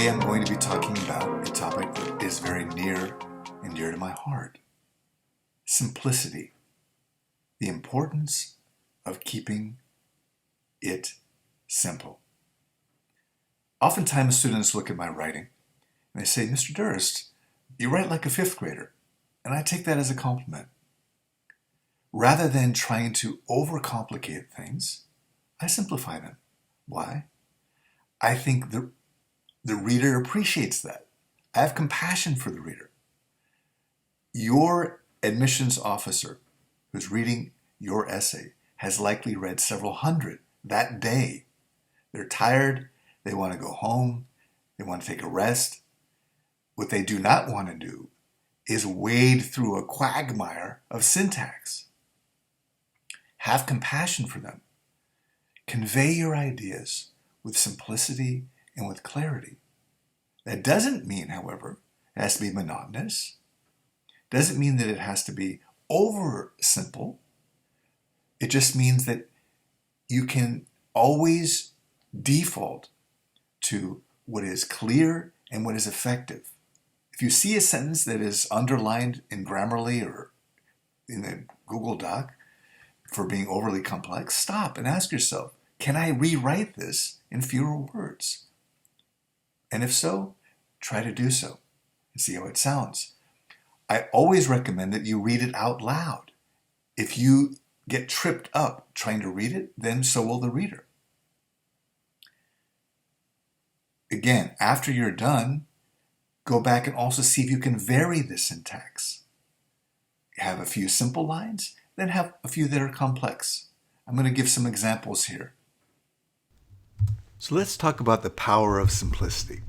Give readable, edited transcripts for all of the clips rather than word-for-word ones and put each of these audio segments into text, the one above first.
Today I'm going to be talking about a topic that is very near and dear to my heart. Simplicity. The importance of keeping it simple. Oftentimes students look at my writing and they say, Mr. Durst, you write like a fifth grader. And I take that as a compliment. Rather than trying to overcomplicate things, I simplify them. Why? I think the reader appreciates that. I have compassion for the reader. Your admissions officer who's reading your essay has likely read several hundred that day. They're tired, they want to go home, they want to take a rest. What they do not want to do is wade through a quagmire of syntax. Have compassion for them. Convey your ideas with simplicity and with clarity. That doesn't mean, however, it has to be monotonous. Doesn't mean that it has to be over simple. It just means that you can always default to what is clear and what is effective. If you see a sentence that is underlined in Grammarly or in the Google Doc for being overly complex, stop and ask yourself, can I rewrite this in fewer words? And if so, try to do so and see how it sounds. I always recommend that you read it out loud. If you get tripped up trying to read it, then so will the reader. Again, after you're done, go back and also see if you can vary the syntax. Have a few simple lines, then have a few that are complex. I'm going to give some examples here. So let's talk about the power of simplicity.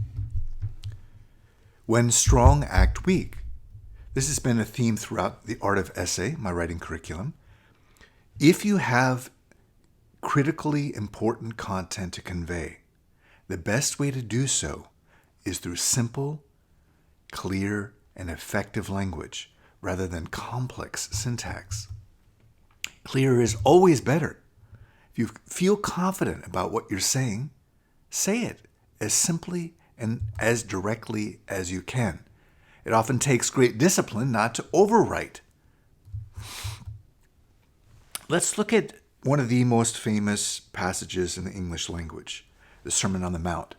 When strong, act weak. This has been a theme throughout the Art of Essay, my writing curriculum. If you have critically important content to convey, the best way to do so is through simple, clear, and effective language rather than complex syntax. Clear is always better. If you feel confident about what you're saying, say it as simply and as directly as you can. It often takes great discipline not to overwrite. Let's look at one of the most famous passages in the English language, the Sermon on the Mount.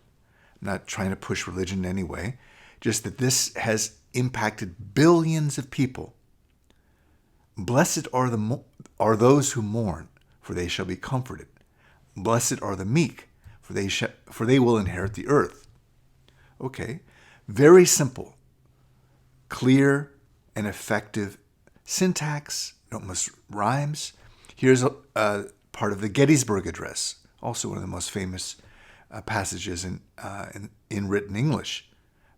I'm not trying to push religion in any way, just that this has impacted billions of people. Blessed are those who mourn, for they shall be comforted. Blessed are the meek, for they will inherit the earth. Okay, very simple, clear, and effective syntax. It almost rhymes. Here's a part of the Gettysburg Address, also one of the most famous passages in written English.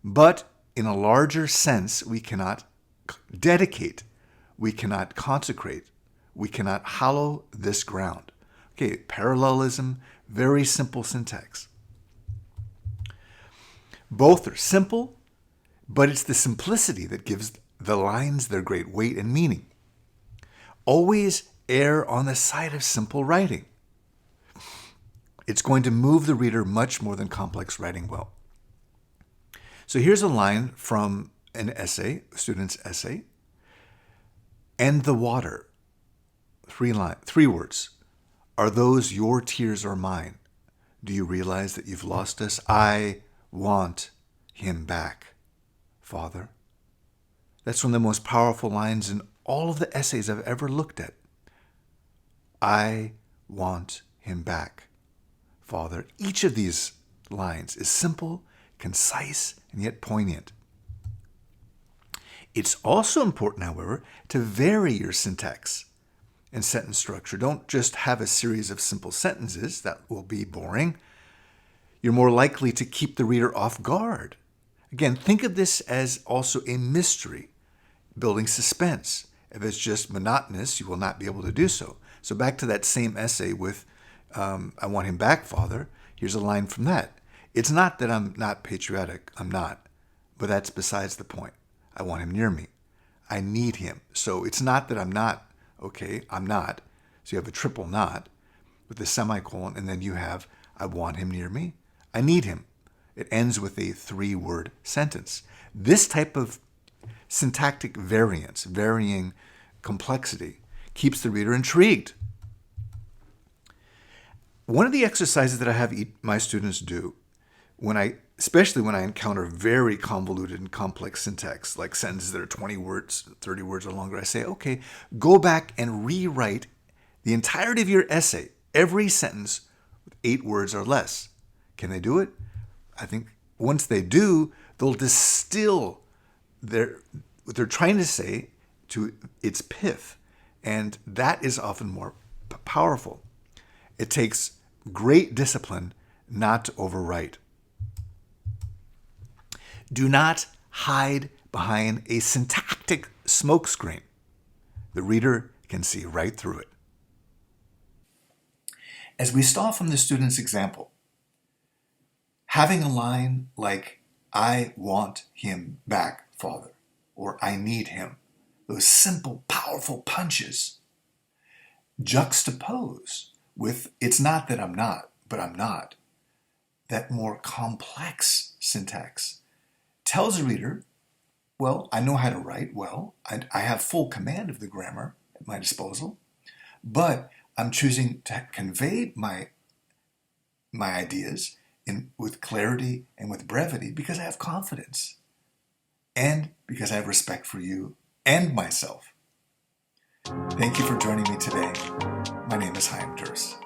But in a larger sense, we cannot dedicate, we cannot consecrate, we cannot hallow this ground. Okay, parallelism, very simple syntax. Both are simple, but it's the simplicity that gives the lines their great weight and meaning. Always err on the side of simple writing. It's going to move the reader much more than complex writing will. So here's a line from an essay, a student's essay. And the water. Three words. Are those your tears or mine? Do you realize that you've lost us? I want him back, Father. That's one of the most powerful lines in all of the essays I've ever looked at. I want him back, Father. Each of these lines is simple, concise, and yet poignant. It's also important, however, to vary your syntax and sentence structure. Don't just have a series of simple sentences. That will be boring. You're more likely to keep the reader off guard. Again, think of this as also a mystery, building suspense. If it's just monotonous, you will not be able to do so. So back to that same essay with, I want him back, Father. Here's a line from that. It's not that I'm not patriotic. I'm not. But that's besides the point. I want him near me. I need him. So it's not that I'm not. Okay, I'm not. So you have a triple not with the semicolon, and then you have, I want him near me. I need him. It ends with a 3-word sentence. This type of syntactic variance, varying complexity, keeps the reader intrigued. One of the exercises that I have my students do, especially when I encounter very convoluted and complex syntax, like sentences that are 20 words, 30 words or longer, I say, okay, go back and rewrite the entirety of your essay, every sentence with 8 words or less. Can they do it? I think once they do, they'll distill what they're trying to say to its pith. And that is often more powerful. It takes great discipline not to overwrite. Do not hide behind a syntactic smokescreen. The reader can see right through it. As we saw from the student's example, having a line like, "I want him back, Father," or "I need him," those simple, powerful punches, juxtapose with "it's not that I'm not, but I'm not," that more complex syntax tells the reader, well, I know how to write well, I have full command of the grammar at my disposal, but I'm choosing to convey my ideas with clarity and with brevity because I have confidence and because I have respect for you and myself. Thank you for joining me today. My name is Chaim Durst.